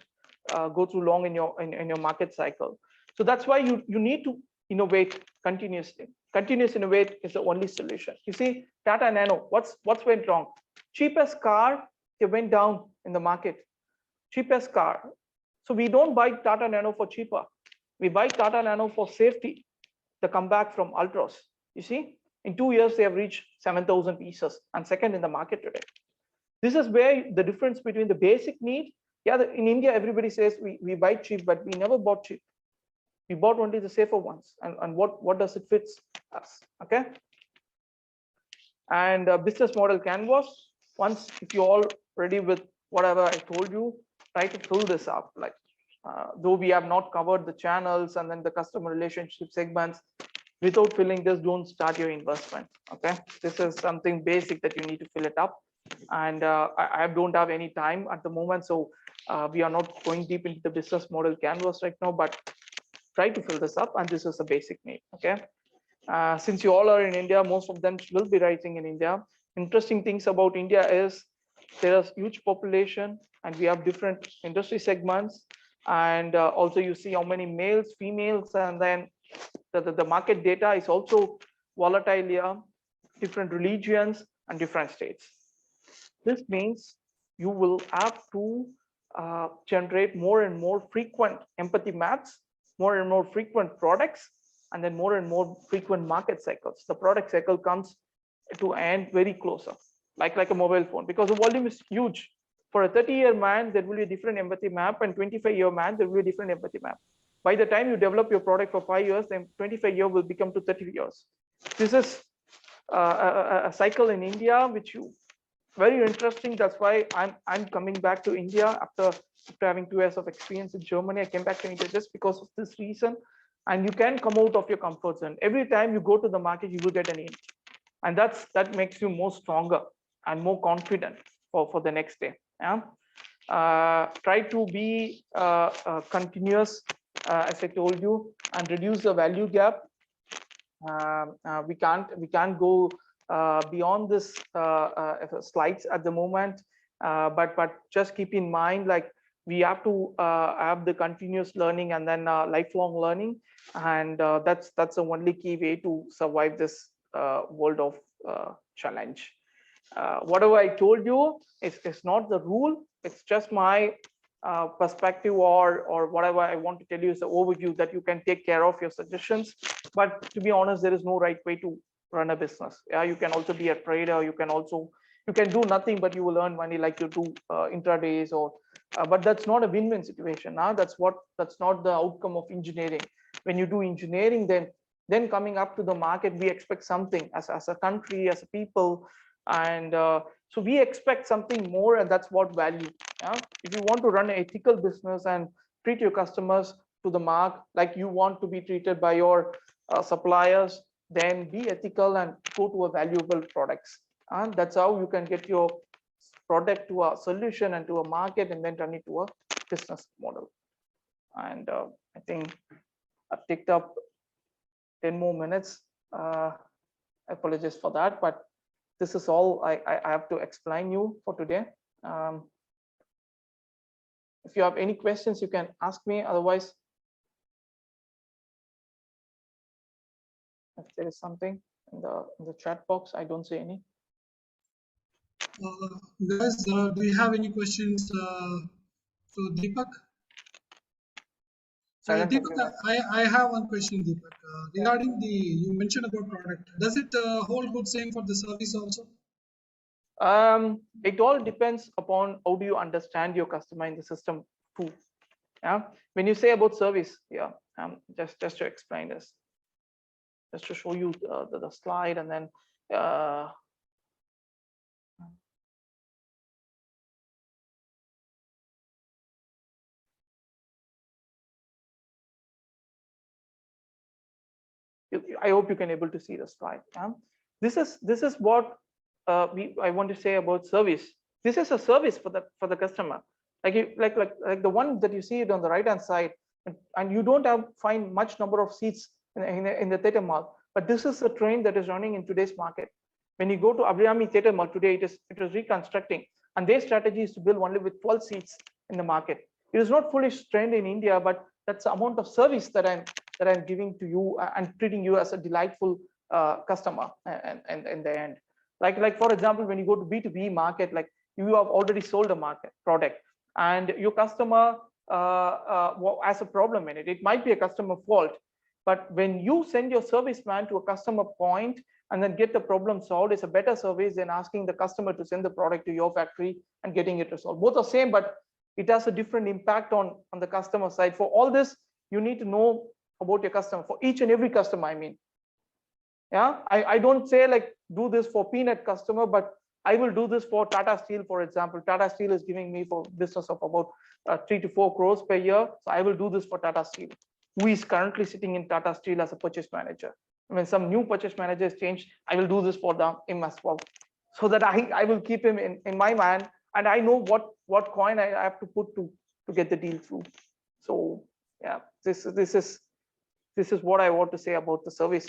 go too long in your market cycle. So that's why you need to innovate continuously. Continuous innovate is the only solution. You see, Tata Nano, what's went wrong? Cheapest car, it went down in the market. Cheapest car. So we don't buy Tata Nano for cheaper. We buy Tata Nano for safety. The comeback from Ultros. You see, in 2 years, they have reached 7,000 pieces and second in the market today. This is where the difference between the basic need. Yeah, in India, everybody says we buy cheap, but we never bought cheap. We bought only the safer ones. And what does it fit us? Okay. And business model canvas. Once if you're all ready with whatever I told you, try to fill this up. Like though we have not covered the channels and then the customer relationship segments, without filling this, don't start your investment. Okay, this is something basic that you need to fill it up. And I don't have any time at the moment, so we are not going deep into the business model canvas right now, but try to fill this up. And this is a basic need. Okay, since you all are in India, most of them will be writing in India. Interesting things about India is there is huge population and we have different industry segments. And also you see how many males, females, and then the market data is also volatile here, different religions and different states. This means you will have to generate more and more frequent empathy maps, more and more frequent products, and then more and more frequent market cycles. The product cycle comes to end very closer, like a mobile phone, because the volume is huge. For a 30-year man, there will be a different empathy map, and 25-year man, there will be a different empathy map. By the time you develop your product for 5 years, then 25 years will become to 30 years. This is a cycle in India, which you very interesting. That's why I'm coming back to India after having 2 years of experience in Germany. I came back to India just because of this reason. And you can come out of your comfort zone. Every time you go to the market, you will get an edge. And that makes you more stronger and more confident for the next day. Yeah. Try to be continuous, as I told you, and reduce the value gap. We can't go beyond this slides at the moment, but just keep in mind, like we have to have the continuous learning and then lifelong learning, and that's the only key way to survive this world of challenge. Whatever I told you is not the rule. It's just my perspective, or whatever I want to tell you is the overview that you can take care of your suggestions. But to be honest, there is no right way to run a business. Yeah, you can also be a trader. You can do nothing, but you will earn money like you do intradays, or but that's not a win-win situation. That's not the outcome of engineering. When you do engineering, then coming up to the market, we expect something as a country, as a people, and so we expect something more, and that's what value. Yeah? If you want to run an ethical business and treat your customers to the mark like you want to be treated by your suppliers, then be ethical and go to a valuable products. And that's how you can get your product to a solution and to a market, and then turn it to a business model. And I think I've picked up 10 more minutes. I apologize for that, but this is all I have to explain you for today. If you have any questions, you can ask me. Otherwise, if there is something in the chat box, I don't see any. Guys, do you have any questions to Deepak? So Deepak, I have one question, Deepak. Regarding you mentioned about product. Does it hold good same for the service also? It all depends upon how do you understand your customer in the system too. Yeah, when you say about service, yeah, just to explain this, just to show you the slide, and then I hope you can able to see the slide. Yeah? This is what I want to say about service. This is a service for the customer, like the one that you see it on the right hand side, and you don't find much number of seats in the theater mall. But this is a train that is running in today's market. When you go to Abhyami Theater Mall today, it is reconstructing, and their strategy is to build only with 12 seats in the market. It is not fully trained in India, but that's the amount of service that I'm giving to you and treating you as a delightful customer. And in the end, like for example, when you go to B2B market, like you have already sold a product, and your customer has a problem in it. It might be a customer fault, but when you send your serviceman to a customer point and then get the problem solved, is a better service than asking the customer to send the product to your factory and getting it resolved. Both are same, but it has a different impact on the customer side. For all this, you need to know about your customer, for each and every customer. I mean, yeah, I don't say like do this for peanut customer, but I will do this for Tata Steel, for example. Tata Steel is giving me for business of about 3 to 4 crores per year. So I will do this for Tata Steel, who is currently sitting in Tata Steel as a purchase manager. When some new purchase manager is changed, I will do this for him as well, so that I will keep him in my mind, and I know what coin I have to put to get the deal through. So yeah, this is what I want to say about the service.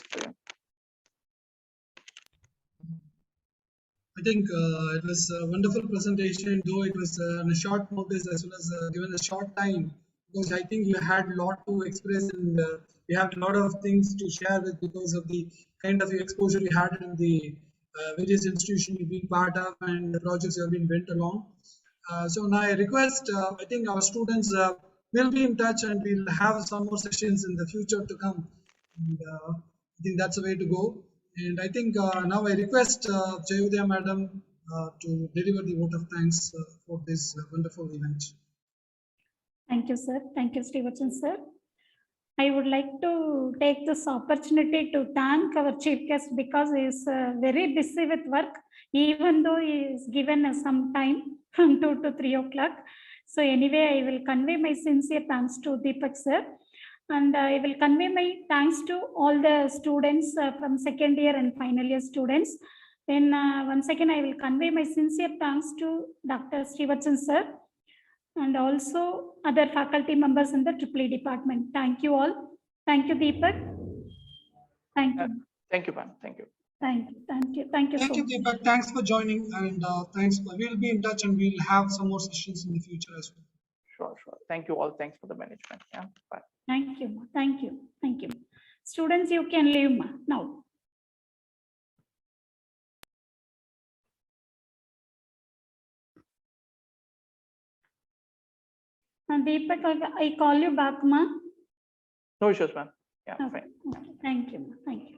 I think it was a wonderful presentation, though it was on a short notice as well as given a short time, because I think you had a lot to express, and you have a lot of things to share with because of the kind of exposure you had in the various institutions you've been part of and the projects you have been went along. So now I request, I think our students will be in touch, and we'll have some more sessions in the future to come. And, I think that's the way to go. And I think now I request Jayodhya Madam to deliver the vote of thanks for this wonderful event. Thank you, sir. Thank you, Srivachan, sir. I would like to take this opportunity to thank our chief guest, because he is very busy with work, even though he is given some time from 2 to 3 o'clock. So anyway, I will convey my sincere thanks to Deepak sir, and I will convey my thanks to all the students from second year and final year students. Then once again, I will convey my sincere thanks to Dr. Srivachan sir, and also other faculty members in the EEE department. Thank you all. Thank you, Deepak. Thank you. Thank you, ma'am. Thank you. Thank you. Thank you. Thank you. Thank you, Deepak. Thanks for joining, and thanks. We'll be in touch, and we'll have some more sessions in the future as well. Sure. Thank you all. Thanks for the management. Yeah, bye. Thank you, ma. Thank you. Thank you. Students, you can leave ma, now. And Deepak, I call you back, ma. No issues, ma'am. Yeah, Okay. fine. Okay. Thank you, ma. Thank you.